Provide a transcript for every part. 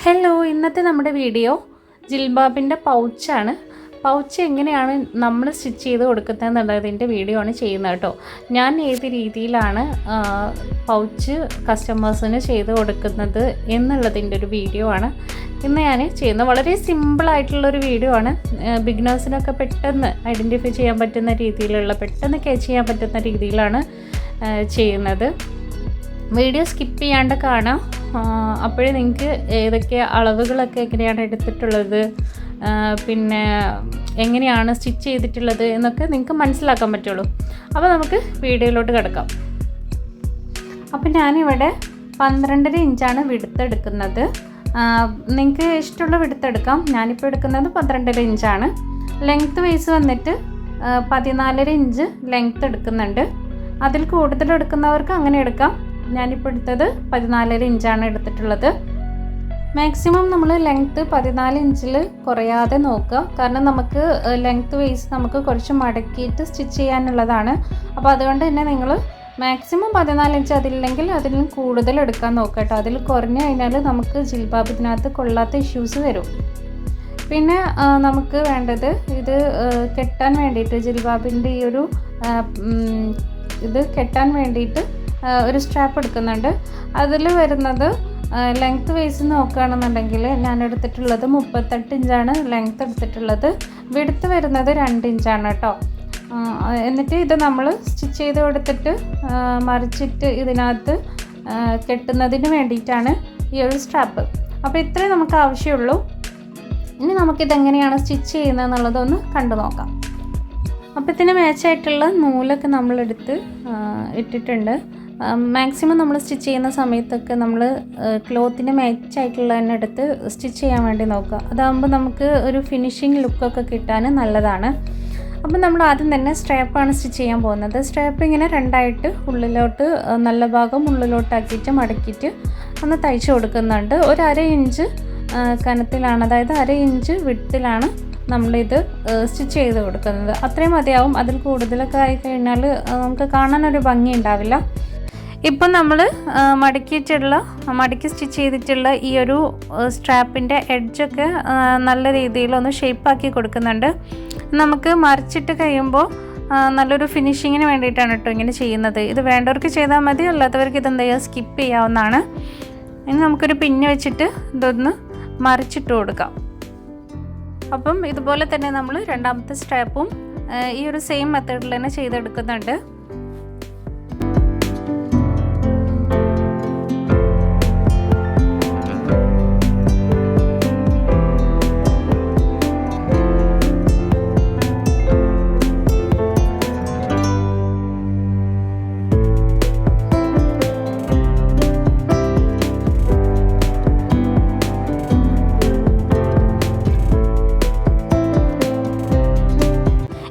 Hello, ഇന്നത്തെ നമ്മുടെ video ജിൽബാബിൻ്റെ പൗച്ചാണ്. Pouch എങ്ങനെയാണ് നമ്മൾ സ്റ്റിച്ച് ചെയ്ത് കൊടുക്കുന്നതെന്നുള്ളതിൻ്റെ വീഡിയോ ആണ് ചെയ്യുന്നത് കേട്ടോ. ഞാൻ ഏത് രീതിയിലാണ് പൗച്ച് കസ്റ്റമേഴ്സിന് ചെയ്ത് കൊടുക്കുന്നത് എന്നുള്ളതിൻ്റെ ഒരു വീഡിയോ ആണ് ഇന്ന് ഞാൻ ചെയ്യുന്നത്. വളരെ സിമ്പിളായിട്ടുള്ളൊരു വീഡിയോ ആണ്. ബിഗിനേഴ്സിനൊക്കെ പെട്ടെന്ന് ഐഡൻറ്റിഫൈ ചെയ്യാൻ പറ്റുന്ന രീതിയിലുള്ള, പെട്ടെന്ന് ക്യാച്ച് ചെയ്യാൻ പറ്റുന്ന രീതിയിലാണ് ചെയ്യുന്നത്. വീഡിയോ സ്കിപ്പ് ചെയ്യാണ്ട് കാണാം. അപ്പോഴേ നിങ്ങൾക്ക് ഏതൊക്കെ അളവുകളൊക്കെ എങ്ങനെയാണ് എടുത്തിട്ടുള്ളത്, പിന്നെ എങ്ങനെയാണ് സ്റ്റിച്ച് ചെയ്തിട്ടുള്ളത് എന്നൊക്കെ നിങ്ങൾക്ക് മനസ്സിലാക്കാൻ പറ്റുള്ളൂ. അപ്പോൾ നമുക്ക് വീഡിയോയിലോട്ട് കിടക്കാം. അപ്പോൾ ഞാനിവിടെ 12.5 ഇഞ്ചാണ് വിഡ്ത്ത് എടുക്കുന്നത്. നിങ്ങൾക്ക് ഇഷ്ടമുള്ള വിഡ്ത്ത് എടുക്കാം. ഞാനിപ്പോൾ എടുക്കുന്നത് 12.5 ഇഞ്ചാണ്. ലെങ്ത്ത് വൈസ് വന്നിട്ട് 14.5 ഇഞ്ച് ലെങ്ത്ത് എടുക്കുന്നുണ്ട്. അതിൽ കൂടുതൽ എടുക്കുന്നവർക്ക് അങ്ങനെ എടുക്കാം. ഞാനിപ്പോൾ എടുത്തത് 14.5 ഇഞ്ചാണ് എടുത്തിട്ടുള്ളത്. മാക്സിമം നമ്മൾ ലെങ്ത്ത് 14 ഇഞ്ചിൽ കുറയാതെ നോക്കുക. കാരണം നമുക്ക് ലെങ്ത്ത് വൈസ് നമുക്ക് കുറച്ച് മടക്കിയിട്ട് സ്റ്റിച്ച് ചെയ്യാനുള്ളതാണ്. അപ്പോൾ അതുകൊണ്ട് തന്നെ നിങ്ങൾ മാക്സിമം 14 ഇഞ്ച്, അതില്ലെങ്കിൽ അതിലും കൂടുതൽ എടുക്കാൻ നോക്കുക കേട്ടോ. അതിൽ കുറഞ്ഞു കഴിഞ്ഞാൽ നമുക്ക് ജിൽബാബിനകത്ത് കൊള്ളാത്ത ഇഷ്യൂസ് വരും. പിന്നെ നമുക്ക് വേണ്ടത് ഇത് കെട്ടാൻ വേണ്ടിയിട്ട്, ജിൽബാബിൻ്റെ ഈ ഒരു ഇത് കെട്ടാൻ വേണ്ടിയിട്ട് ഒരു സ്ട്രാപ്പ് എടുക്കുന്നുണ്ട്. അതിൽ വരുന്നത് ലെങ്ത്ത് വൈസ് നോക്കുകയാണെന്നുണ്ടെങ്കിൽ ഞാൻ എടുത്തിട്ടുള്ളത് 38 ഇഞ്ചാണ് ലെങ്ത്ത് എടുത്തിട്ടുള്ളത്. വിഡ്ത്ത് വരുന്നത് 2 ഇഞ്ചാണ് കേട്ടോ. എന്നിട്ട് ഇത് നമ്മൾ സ്റ്റിച്ച് ചെയ്ത് കൊടുത്തിട്ട് മറിച്ചിട്ട് ഇതിനകത്ത് കെട്ടുന്നതിന് വേണ്ടിയിട്ടാണ് ഈ ഒരു സ്ട്രാപ്പ്. അപ്പോൾ ഇത്രയും നമുക്ക് ആവശ്യമുള്ളൂ. ഇനി നമുക്കിതെങ്ങനെയാണ് സ്റ്റിച്ച് ചെയ്യുന്നത് എന്നുള്ളതൊന്ന് കണ്ടു നോക്കാം. അപ്പോൾ ഇതിന് മാച്ചായിട്ടുള്ള നൂലൊക്കെ നമ്മളെടുത്ത് ഇട്ടിട്ടുണ്ട്. മാക്സിമം നമ്മൾ സ്റ്റിച്ച് ചെയ്യുന്ന സമയത്തൊക്കെ നമ്മൾ ക്ലോത്തിന് മാച്ചായിട്ടുള്ള തന്നെ എടുത്ത് സ്റ്റിച്ച് ചെയ്യാൻ വേണ്ടി നോക്കുക. അതാകുമ്പോൾ നമുക്ക് ഒരു ഫിനിഷിങ് ലുക്കൊക്കെ കിട്ടാൻ നല്ലതാണ്. അപ്പം നമ്മൾ ആദ്യം തന്നെ സ്ട്രാപ്പാണ് സ്റ്റിച്ച് ചെയ്യാൻ പോകുന്നത്. സ്ട്രാപ്പ് ഇങ്ങനെ രണ്ടായിട്ട് ഉള്ളിലോട്ട്, നല്ല ഭാഗം ഉള്ളിലോട്ടാക്കിയിട്ട് മടക്കിയിട്ട് ഒന്ന് തയ്ച്ച് കൊടുക്കുന്നുണ്ട്. ഒരു 1/2 ഇഞ്ച് കനത്തിലാണ്, അതായത് 1/2 ഇഞ്ച് വിഡ്ത്തിലാണ് നമ്മളിത് സ്റ്റിച്ച് ചെയ്ത് കൊടുക്കുന്നത്. അത്രയും മതിയാവും. അതിൽ കൂടുതലൊക്കെ ആയി കഴിഞ്ഞാൽ നമുക്ക് കാണാനൊരു ഭംഗി ഉണ്ടാവില്ല. ഇപ്പം നമ്മൾ മടക്കി സ്റ്റിച്ച് ചെയ്തിട്ടുള്ള ഈ ഒരു സ്ട്രാപ്പിൻ്റെ എഡ്ജൊക്കെ നല്ല രീതിയിലൊന്ന് ഷേപ്പാക്കി കൊടുക്കുന്നുണ്ട്. നമുക്ക് മറിച്ചിട്ട് കഴിയുമ്പോൾ നല്ലൊരു ഫിനിഷിങ്ങിന് വേണ്ടിയിട്ടാണ് കേട്ടോ ഇങ്ങനെ ചെയ്യുന്നത്. ഇത് വേണ്ടവർക്ക് ചെയ്താൽ മതി, അല്ലാത്തവർക്ക് ഇതെന്താ ചെയ്യുക, സ്കിപ്പ് ചെയ്യാവുന്നതാണ്. ഇനി നമുക്കൊരു പിന്ന് വെച്ചിട്ട് ഇതൊന്ന് മറിച്ചിട്ട് കൊടുക്കാം. അപ്പം ഇതുപോലെ തന്നെ നമ്മൾ രണ്ടാമത്തെ സ്ട്രാപ്പും ഈ ഒരു സെയിം മെത്തേഡിൽ തന്നെ ചെയ്തെടുക്കുന്നുണ്ട്.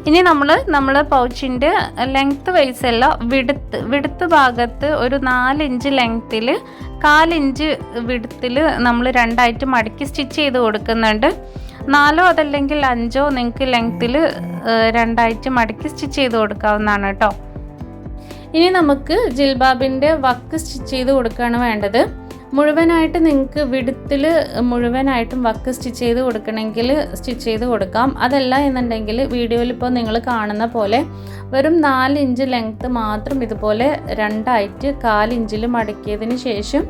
ഇനി നമ്മൾ പൗച്ചിൻ്റെ ലെങ്ത്ത് വൈസല്ല, വിഡ്ത്ത് ഭാഗത്ത് ഒരു 4 ഇഞ്ച് ലെങ്ത്തിൽ 1/4 ഇഞ്ച് വിഡ്ത്തിൽ നമ്മൾ രണ്ടായിട്ട് മടക്കി സ്റ്റിച്ച് ചെയ്ത് കൊടുക്കുന്നുണ്ട്. 4 അതല്ലെങ്കിൽ 5 നിങ്ങൾക്ക് ലെങ്ത്തിൽ രണ്ടായിട്ട് മടക്കി സ്റ്റിച്ച് ചെയ്ത് കൊടുക്കാവുന്നതാണ് കേട്ടോ. ഇനി നമുക്ക് ജിൽബാബിൻ്റെ വക്ക് സ്റ്റിച്ച് ചെയ്ത് കൊടുക്കുകയാണ് വേണ്ടത്. മുഴുവനായിട്ട് നിങ്ങൾക്ക് വിഡ്ത്തിൽ മുഴുവനായിട്ടും വക്ക് സ്റ്റിച്ച് ചെയ്ത് കൊടുക്കണമെങ്കിൽ സ്റ്റിച്ച് ചെയ്ത് കൊടുക്കാം. അതല്ല എന്നുണ്ടെങ്കിൽ വീഡിയോയിൽ ഇപ്പോൾ നിങ്ങൾ കാണുന്ന പോലെ വെറും 4 ഇഞ്ച് ലെങ്ത്ത് മാത്രം ഇതുപോലെ രണ്ടായിട്ട് 1/4 ഇഞ്ചിൽ മടക്കിയതിന് ശേഷം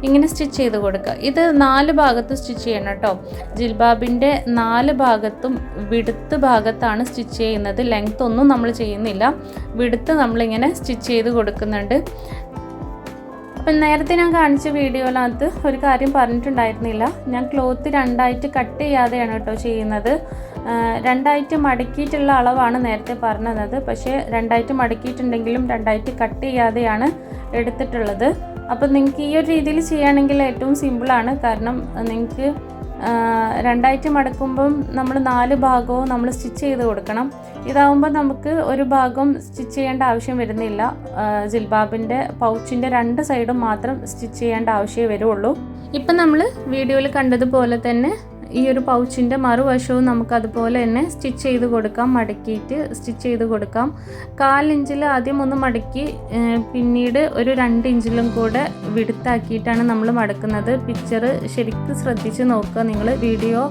ഇങ്ങനെ സ്റ്റിച്ച് ചെയ്ത് കൊടുക്കുക. ഇത് 4 ഭാഗത്തും സ്റ്റിച്ച് ചെയ്യണം കേട്ടോ. ജിൽബാബിൻ്റെ 4 ഭാഗത്തും വിഡ്ത്ത് ഭാഗത്താണ് സ്റ്റിച്ച് ചെയ്യുന്നത്. ലെങ്ത്ത് ഒന്നും നമ്മൾ ചെയ്യുന്നില്ല. വിഡ്ത്ത് നമ്മളിങ്ങനെ സ്റ്റിച്ച് ചെയ്ത് കൊടുക്കുന്നുണ്ട്. അപ്പം നേരത്തെ ഞാൻ കാണിച്ച വീഡിയോയിനകത്ത് ഒരു കാര്യം പറഞ്ഞിട്ടുണ്ടായിരുന്നില്ല. ഞാൻ ക്ലോത്ത് രണ്ടായിട്ട് കട്ട് ചെയ്യാതെയാണ് കേട്ടോ ചെയ്യുന്നത്. രണ്ടായിട്ട് മടക്കിയിട്ടുള്ള അളവാണ് നേരത്തെ പറഞ്ഞത്. പക്ഷേ രണ്ടായിട്ട് മടക്കിയിട്ടുണ്ടെങ്കിലും രണ്ടായിട്ട് കട്ട് ചെയ്യാതെയാണ് എടുത്തിട്ടുള്ളത്. അപ്പം നിങ്ങൾക്ക് ഈ ഒരു രീതിയിൽ ചെയ്യുകയാണെങ്കിൽ ഏറ്റവും സിമ്പിളാണ്. കാരണം നിങ്ങൾക്ക് രണ്ടായിട്ട് മടക്കുമ്പം നമ്മൾ 4 ഭാഗവും നമ്മൾ സ്റ്റിച്ച് ചെയ്ത് കൊടുക്കണം. ഇതാവുമ്പോൾ നമുക്ക് ഒരു ഭാഗം സ്റ്റിച്ച് ചെയ്യേണ്ട ആവശ്യം വരുന്നില്ല. ജിൽബാബിൻ്റെ പൗച്ചിൻ്റെ 2 സൈഡും മാത്രം സ്റ്റിച്ച് ചെയ്യേണ്ട ആവശ്യമേ വരുള്ളൂ. ഇപ്പം നമ്മൾ വീഡിയോയിൽ കണ്ടതുപോലെ തന്നെ ഈ ഒരു പൗച്ചിൻ്റെ മറുവശവും നമുക്കതുപോലെ തന്നെ സ്റ്റിച്ച് ചെയ്ത് കൊടുക്കാം, മടക്കിയിട്ട് സ്റ്റിച്ച് ചെയ്ത് കൊടുക്കാം. 1/4 ഇഞ്ചിൽ ആദ്യം ഒന്ന് മടക്കി പിന്നീട് ഒരു 2 ഇഞ്ചിലും കൂടെ വിടുത്താക്കിയിട്ടാണ് നമ്മൾ മടക്കുന്നത്. പിക്ചർ ശരിക്കും ശ്രദ്ധിച്ച് നോക്കുക, നിങ്ങൾ വീഡിയോ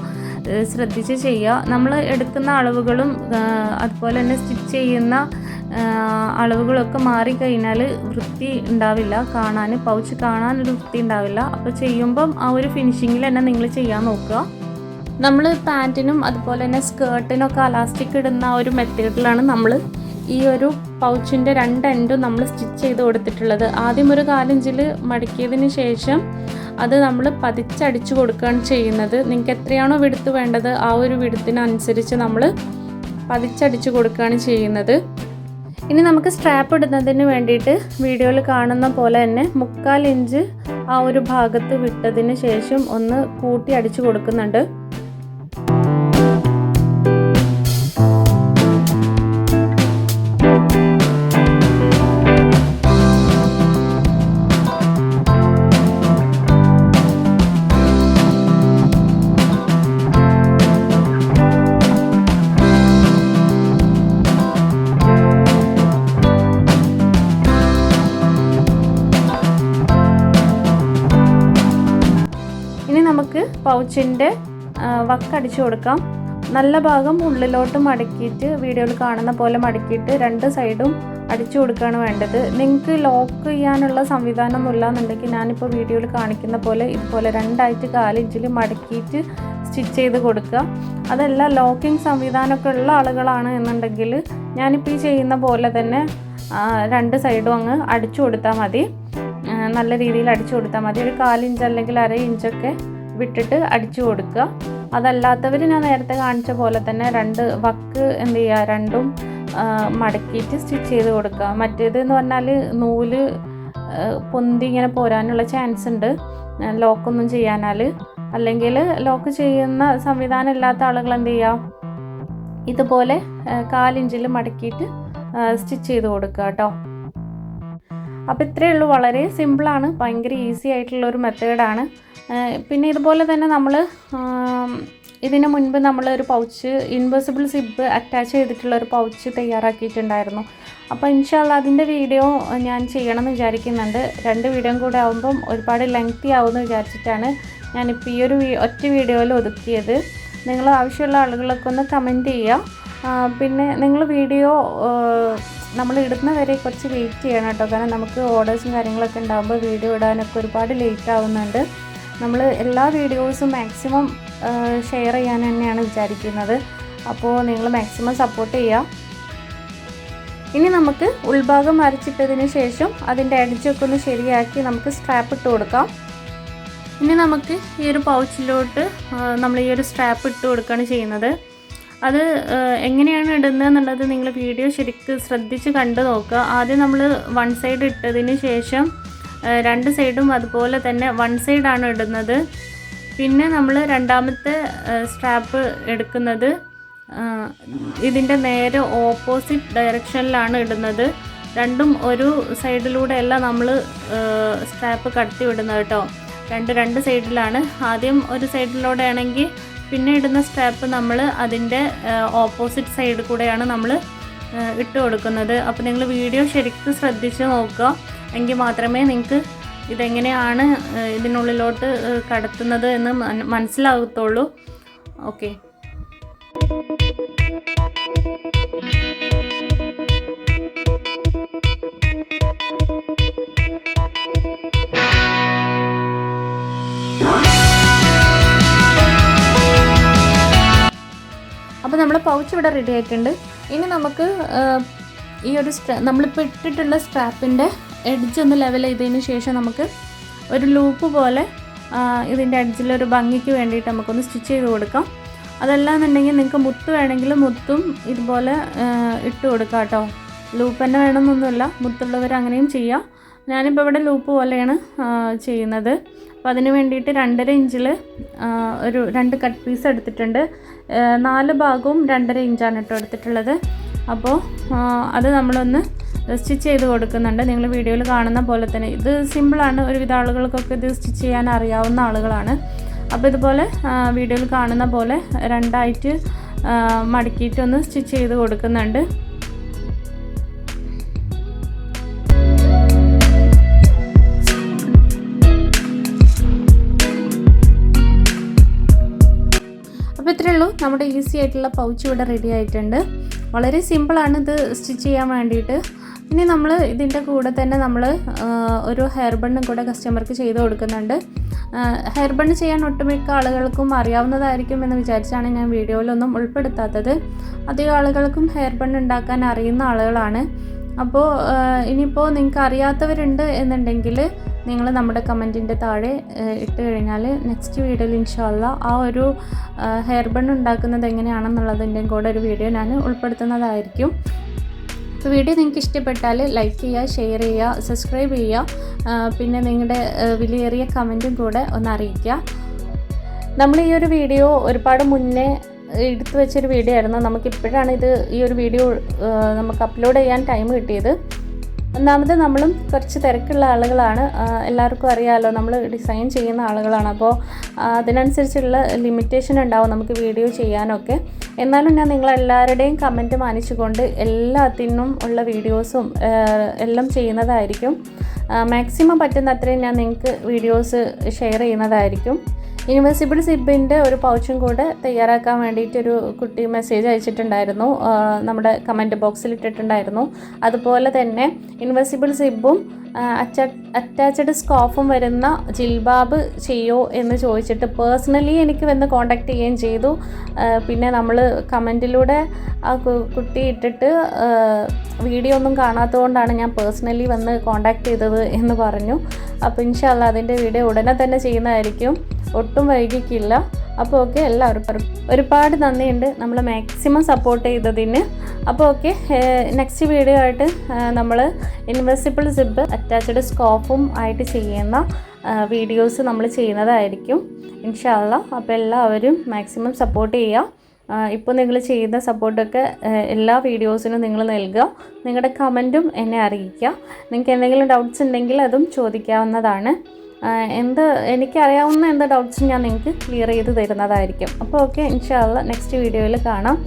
ശ്രദ്ധിച്ച് ചെയ്യുക. നമ്മൾ എടുക്കുന്ന അളവുകളും അതുപോലെ തന്നെ സ്റ്റിച്ച് ചെയ്യുന്ന അളവുകളൊക്കെ മാറിക്കഴിഞ്ഞാൽ വൃത്തി ഉണ്ടാവില്ല, പൗച്ച് കാണാനൊരു വൃത്തി ഉണ്ടാവില്ല. അപ്പോൾ ചെയ്യുമ്പം ആ ഒരു ഫിനിഷിങ്ങിൽ തന്നെ നിങ്ങൾ ചെയ്യാൻ നോക്കുക. നമ്മൾ പാൻറ്റിനും അതുപോലെ തന്നെ സ്കേർട്ടിനൊക്കെ അലാസ്റ്റിക് ഇടുന്ന ആ ഒരു മെത്തേഡിലാണ് നമ്മൾ ഈ ഒരു പൗച്ചിൻ്റെ 2 എൻഡും നമ്മൾ സ്റ്റിച്ച് ചെയ്ത് കൊടുത്തിട്ടുള്ളത്. ആദ്യം ഒരു 4 ഇഞ്ചിൽ മടക്കിയതിന് ശേഷം അത് നമ്മൾ പതിച്ചടിച്ചു കൊടുക്കുകയാണ് ചെയ്യുന്നത്. നിങ്ങൾക്ക് എത്രയാണോ വിടുത്ത് വേണ്ടത് ആ ഒരു വിടുത്തിനനുസരിച്ച് നമ്മൾ പതിച്ചടിച്ചു കൊടുക്കുകയാണ് ചെയ്യുന്നത്. ഇനി നമുക്ക് സ്ട്രാപ്പ് ഇടുന്നതിന് വേണ്ടിയിട്ട് വീഡിയോയിൽ കാണുന്ന പോലെ തന്നെ 3/4 ഇഞ്ച് ആ ഒരു ഭാഗത്ത് വിട്ടതിന് ശേഷം ഒന്ന് കൂട്ടി അടിച്ചു കൊടുക്കുന്നുണ്ട്. നമുക്ക് പൗച്ചിൻ്റെ വക്കടിച്ചു കൊടുക്കാം. നല്ല ഭാഗം ഉള്ളിലോട്ട് മടക്കിയിട്ട് വീഡിയോയിൽ കാണുന്ന പോലെ മടക്കിയിട്ട് 2 സൈഡും അടിച്ചു കൊടുക്കുകയാണ് വേണ്ടത്. നിങ്ങൾക്ക് ലോക്ക് ചെയ്യാനുള്ള സംവിധാനമൊന്നുമില്ല എന്നുണ്ടെങ്കിൽ ഞാനിപ്പോൾ വീഡിയോയിൽ കാണിക്കുന്ന പോലെ ഇതുപോലെ 2ആയിട്ട് 4 ഇഞ്ചിൽ മടക്കിയിട്ട് സ്റ്റിച്ച് ചെയ്ത് കൊടുക്കുക. അതല്ല ലോക്കിംഗ് സംവിധാനമൊക്കെ ഉള്ള ആളുകളാണ് എന്നുണ്ടെങ്കിൽ ഞാനിപ്പോൾ ഈ ചെയ്യുന്ന പോലെ തന്നെ 2 സൈഡും അങ്ങ് അടിച്ചു കൊടുത്താൽ മതി. നല്ല രീതിയിൽ അടിച്ചു കൊടുത്താൽ മതി. ഒരു 4 ഇഞ്ച് അല്ലെങ്കിൽ 1/2 ഇഞ്ചൊക്കെ വിട്ടിട്ട് അടിച്ചു കൊടുക്കുക. അതല്ലാത്തവർ ഞാൻ നേരത്തെ കാണിച്ച പോലെ തന്നെ 2 വക്ക് എന്ത് ചെയ്യുക, 2ഉം മടക്കിയിട്ട് സ്റ്റിച്ച് ചെയ്ത് കൊടുക്കുക. മറ്റേതെന്ന് പറഞ്ഞാൽ നൂല് പൊന്തി ഇങ്ങനെ പോരാനുള്ള ചാൻസ് ഉണ്ട് ലോക്കൊന്നും ചെയ്യാനാൽ. അല്ലെങ്കിൽ ലോക്ക് ചെയ്യുന്ന സംവിധാനം ഇല്ലാത്ത ആളുകൾ എന്ത് ചെയ്യുക, ഇതുപോലെ 4 ഇഞ്ചിൽ മടക്കിയിട്ട് സ്റ്റിച്ച് ചെയ്ത് കൊടുക്കുക കേട്ടോ. അപ്പോൾ ഇത്രയേ ഉള്ളൂ, വളരെ സിമ്പിളാണ്, ഭയങ്കര ഈസി ആയിട്ടുള്ളൊരു മെത്തേഡാണ്. പിന്നെ ഇതുപോലെ തന്നെ നമ്മൾ ഇതിന് മുൻപ് നമ്മളൊരു പൗച്ച് ഇൻവെസിബിൾ സിബ് അറ്റാച്ച് ചെയ്തിട്ടുള്ളൊരു പൗച്ച് തയ്യാറാക്കിയിട്ടുണ്ടായിരുന്നു. അപ്പോൾ ഇൻഷാല്ലാ അതിൻ്റെ വീഡിയോ ഞാൻ ചെയ്യണമെന്ന് വിചാരിക്കുന്നുണ്ട്. 2 വീഡിയോയും കൂടെ ആകുമ്പം ഒരുപാട് ലെങ്തി ആവുമെന്ന് വിചാരിച്ചിട്ടാണ് ഞാനിപ്പോൾ ഈ ഒരു ഒറ്റ വീഡിയോയിൽ ഒതുക്കിയത്. നിങ്ങൾ ആവശ്യമുള്ള ആളുകളൊക്കെ ഒന്ന് കമൻറ്റ് ചെയ്യുക. പിന്നെ നിങ്ങൾ വീഡിയോ നമ്മൾ ഇടുന്ന വരെ കുറച്ച് വെയിറ്റ് ചെയ്യണം കേട്ടോ, കാരണം നമുക്ക് ഓർഡേഴ്സും കാര്യങ്ങളൊക്കെ ഉണ്ടാകുമ്പോൾ വീഡിയോ ഇടാനൊക്കെ ഒരുപാട് ലേറ്റ് ആവുന്നുണ്ട്. നമ്മൾ എല്ലാ വീഡിയോസും മാക്സിമം ഷെയർ ചെയ്യാൻ തന്നെയാണ് വിചാരിക്കുന്നത്. അപ്പോൾ നിങ്ങൾ മാക്സിമം സപ്പോർട്ട് ചെയ്യുക. ഇനി നമുക്ക് ഉൾഭാഗം വരച്ചിട്ടതിന് ശേഷം അതിൻ്റെ എഡ്ജൊക്കെ ഒന്ന് ശരിയാക്കി നമുക്ക് സ്ട്രാപ്പ് ഇട്ട് കൊടുക്കാം. ഇനി നമുക്ക് ഈ ഒരു പൗച്ചിലോട്ട് നമ്മൾ ഈ ഒരു സ്ട്രാപ്പ് ഇട്ട് കൊടുക്കുകയാണ് ചെയ്യുന്നത്. അത് എങ്ങനെയാണ് ഇടുന്നത് എന്നുള്ളത് നിങ്ങൾ വീഡിയോ ശരിക്കും ശ്രദ്ധിച്ച് കണ്ടു നോക്കുക. ആദ്യം നമ്മൾ 1 സൈഡ് ഇട്ടതിന് ശേഷം 2 സൈഡും അതുപോലെ തന്നെ 1 സൈഡാണ് ഇടുന്നത്. പിന്നെ നമ്മൾ രണ്ടാമത്തെ സ്ട്രാപ്പ് എടുക്കുന്നത് ഇതിൻ്റെ നേരെ ഓപ്പോസിറ്റ് ഡയറക്ഷനിലാണ് ഇടുന്നത്. രണ്ടും ഒരു സൈഡിലൂടെയല്ല നമ്മൾ സ്ട്രാപ്പ് കടത്തി വിടുന്നത് കേട്ടോ, രണ്ട് സൈഡിലാണ്. ആദ്യം ഒരു സൈഡിലൂടെ ആണെങ്കിൽ പിന്നെ ഇടുന്ന സ്ട്രാപ്പ് നമ്മൾ അതിൻ്റെ ഓപ്പോസിറ്റ് സൈഡ് കൂടെയാണ് നമ്മൾ ഇട്ട് കൊടുക്കുന്നത്. അപ്പോൾ നിങ്ങൾ വീഡിയോ ശരിക്കും ശ്രദ്ധിച്ച് നോക്കുക, എങ്കിൽ മാത്രമേ നിങ്ങൾക്ക് ഇതെങ്ങനെയാണ് ഇതിനുള്ളിലോട്ട് കടത്തുന്നത് എന്ന് മനസ്സിലാകത്തുള്ളൂ. ഓക്കെ, അപ്പോൾ നമ്മൾ പൗച്ച് ഇവിടെ റെഡി ആയിട്ടുണ്ട്. ഇനി നമുക്ക് ഈ ഒരു നമ്മളിപ്പോൾ ഇട്ടിട്ടുള്ള സ്ട്രാപ്പിൻ്റെ എഡ്ജ് ഒന്ന് ലെവൽ ചെയ്തതിന് ശേഷം നമുക്ക് ഒരു ലൂപ്പ് പോലെ ഇതിൻ്റെ എഡ്ജിലൊരു ഭംഗിക്ക് വേണ്ടിയിട്ട് നമുക്കൊന്ന് സ്റ്റിച്ച് ചെയ്ത് കൊടുക്കാം. അതല്ലാന്നുണ്ടെങ്കിൽ നിങ്ങൾക്ക് മുത്ത് വേണമെങ്കിൽ മുത്തും ഇതുപോലെ ഇട്ട് കൊടുക്കാം കേട്ടോ. ലൂപ്പ് തന്നെ വേണമെന്നൊന്നുമില്ല, മുത്തുള്ളവർ അങ്ങനെയും ചെയ്യാം. ഞാനിപ്പോൾ ഇവിടെ ലൂപ്പ് പോലെയാണ് ചെയ്യുന്നത്. അപ്പോൾ അതിന് വേണ്ടിയിട്ട് 2.5 ഇഞ്ചിൽ ഒരു 2 കട്ട് പീസ് എടുത്തിട്ടുണ്ട്. 4 ഭാഗവും 2.5 ഇഞ്ചാണ് കേട്ടോ എടുത്തിട്ടുള്ളത്. അപ്പോൾ അത് നമ്മളൊന്ന് സ്റ്റിച്ച് ചെയ്ത് കൊടുക്കുന്നുണ്ട്. നിങ്ങൾ വീഡിയോയിൽ കാണുന്ന പോലെ തന്നെ ഇത് സിമ്പിളാണ്, ഒരുവിധ ആളുകൾക്കൊക്കെ ഇത് സ്റ്റിച്ച് ചെയ്യാൻ അറിയാവുന്ന ആളുകളാണ്. അപ്പോൾ ഇതുപോലെ വീഡിയോയിൽ കാണുന്ന പോലെ രണ്ടായിട്ട് മടക്കിയിട്ടൊന്ന് സ്റ്റിച്ച് ചെയ്ത് കൊടുക്കുന്നുണ്ട്. അപ്പോൾ ഇത്രയേ ഉള്ളൂ, നമ്മുടെ ഈസി ആയിട്ടുള്ള പൗച്ച് ഇവിടെ റെഡി ആയിട്ടുണ്ട്. വളരെ സിമ്പിളാണ് ഇത് സ്റ്റിച്ച് ചെയ്യാൻ വേണ്ടിയിട്ട്. ഇനി നമ്മൾ ഇതിൻ്റെ കൂടെ തന്നെ നമ്മൾ ഒരു ഹെയർ ബണ്ണും കൂടെ കസ്റ്റമർക്ക് ചെയ്ത് കൊടുക്കുന്നുണ്ട്. ഹെയർ ബണ്ണ് ചെയ്യാൻ ഒട്ടുമിക്ക ആളുകൾക്കും അറിയാവുന്നതായിരിക്കും എന്ന് വിചാരിച്ചാണ് ഞാൻ വീഡിയോയിലൊന്നും ഉൾപ്പെടുത്താത്തത്. അധികം ആളുകൾക്കും ഹെയർ ബണ്ണ് ഉണ്ടാക്കാൻ അറിയുന്ന ആളുകളാണ്. അപ്പോൾ ഇനിയിപ്പോൾ നിങ്ങൾക്ക് അറിയാത്തവരുണ്ട് എന്നുണ്ടെങ്കിൽ നിങ്ങൾ നമ്മുടെ കമൻറ്റിൻ്റെ താഴെ ഇട്ട് കഴിഞ്ഞാൽ നെക്സ്റ്റ് വീഡിയോയിൽ ഇൻഷാ അല്ലാഹ് ആ ഒരു ഹെയർ ബണ്ണ് ഉണ്ടാക്കുന്നത് എങ്ങനെയാണെന്നുള്ളതിൻ്റെയും കൂടെ ഒരു വീഡിയോ ഞാൻ ഉൾപ്പെടുത്തുന്നതായിരിക്കും. അപ്പോൾ വീഡിയോ നിങ്ങൾക്ക് ഇഷ്ടപ്പെട്ടാൽ ലൈക്ക് ചെയ്യുക, ഷെയർ ചെയ്യുക, സബ്സ്ക്രൈബ് ചെയ്യുക, പിന്നെ നിങ്ങളുടെ വിലയേറിയ കമൻറ്റും കൂടെ ഒന്ന് അറിയിക്കുക. നമ്മൾ ഈ ഒരു വീഡിയോ ഒരുപാട് മുന്നേ എടുത്തു വെച്ചൊരു വീഡിയോ ആയിരുന്നു. നമുക്കിപ്പോഴാണ് ഈ ഒരു വീഡിയോ നമുക്ക് അപ്ലോഡ് ചെയ്യാൻ ടൈം കിട്ടിയത്. ഒന്നാമത് നമ്മളും കുറച്ച് തിരക്കുള്ള ആളുകളാണ്, എല്ലാവർക്കും അറിയാമല്ലോ, നമ്മൾ ഡിസൈൻ ചെയ്യുന്ന ആളുകളാണ്. അപ്പോൾ അതിനനുസരിച്ചുള്ള ലിമിറ്റേഷൻ ഉണ്ടാവും നമുക്ക് വീഡിയോ ചെയ്യാനൊക്കെ. എന്നാലും ഞാൻ നിങ്ങളെല്ലാവരുടെയും കമൻറ്റ് മാനിച്ചുകൊണ്ട് എല്ലാത്തിനും ഉള്ള വീഡിയോസും എല്ലാം ചെയ്യുന്നതായിരിക്കും. മാക്സിമം പറ്റുന്ന അത്രയും ഞാൻ നിങ്ങൾക്ക് വീഡിയോസ് ഷെയർ ചെയ്യുന്നതായിരിക്കും. ഇൻവെസിബിൾ സിബിൻ്റെ ഒരു പൗച്ചും കൂടെ തയ്യാറാക്കാൻ വേണ്ടിയിട്ടൊരു കുട്ടി മെസ്സേജ് അയച്ചിട്ടുണ്ടായിരുന്നു, നമ്മുടെ കമൻറ്റ് ബോക്സിൽ ഇട്ടിട്ടുണ്ടായിരുന്നു. അതുപോലെ തന്നെ ഇൻവെസിബിൾ സിബും അറ്റാച്ച്ഡ് സ്കാർഫും വരുന്ന ജിൽബാബ് ചെയ്യോ എന്ന് ചോദിച്ചിട്ട് പേഴ്സണലി എനിക്ക് വന്ന് കോൺടാക്റ്റ് ചെയ്യുകയും ചെയ്തു. പിന്നെ നമ്മൾ കമൻറ്റിലൂടെ ആ കുട്ടി ഇട്ടിട്ട് വീഡിയോ ഒന്നും കാണാത്തതുകൊണ്ടാണ് ഞാൻ പേഴ്സണലി വന്ന് കോൺടാക്റ്റ് ചെയ്തത് എന്ന് പറഞ്ഞു. അപ്പോൾ ഇൻഷാ അല്ലാഹ് അതിൻ്റെ വീഡിയോ ഉടനെ തന്നെ ചെയ്യുന്നതായിരിക്കും, ഒട്ടും വൈകിക്കില്ല. അപ്പോൾ ഓക്കെ, എല്ലാവർക്കും ഒരുപാട് നന്ദിയുണ്ട് നമ്മൾ മാക്സിമം സപ്പോർട്ട് ചെയ്തതിന്. അപ്പോൾ ഓക്കെ, നെക്സ്റ്റ് വീഡിയോ ആയിട്ട് നമ്മൾ ഇൻവെസിബിൾ സിബ് അറ്റാച്ച്ഡ് സ്കാർഫും ആയിട്ട് ചെയ്യുന്ന വീഡിയോസ് നമ്മൾ ചെയ്യുന്നതായിരിക്കും ഇൻഷാ അല്ലാഹ്. അപ്പോൾ എല്ലാവരും മാക്സിമം സപ്പോർട്ട് ചെയ്യുക. ഇപ്പോൾ നിങ്ങൾ ചെയ്യുന്ന സപ്പോർട്ടൊക്കെ എല്ലാ വീഡിയോസിനും നിങ്ങൾ നൽകുക. നിങ്ങളുടെ കമൻറ്റും എന്നെ അറിയിക്കുക. നിങ്ങൾക്ക് എന്തെങ്കിലും ഡൗട്ട്സ് ഉണ്ടെങ്കിൽ അതും ചോദിക്കാവുന്നതാണ്. എനിക്കറിയാവുന്ന എന്ത് ഡൗട്ട്സും ഞാൻ നിങ്ങൾക്ക് ക്ലിയർ ചെയ്ത് തരുന്നതായിരിക്കും. അപ്പോൾ ഓക്കെ, ഇൻഷാ അല്ലാഹ് നെക്സ്റ്റ് വീഡിയോയിൽ കാണാം.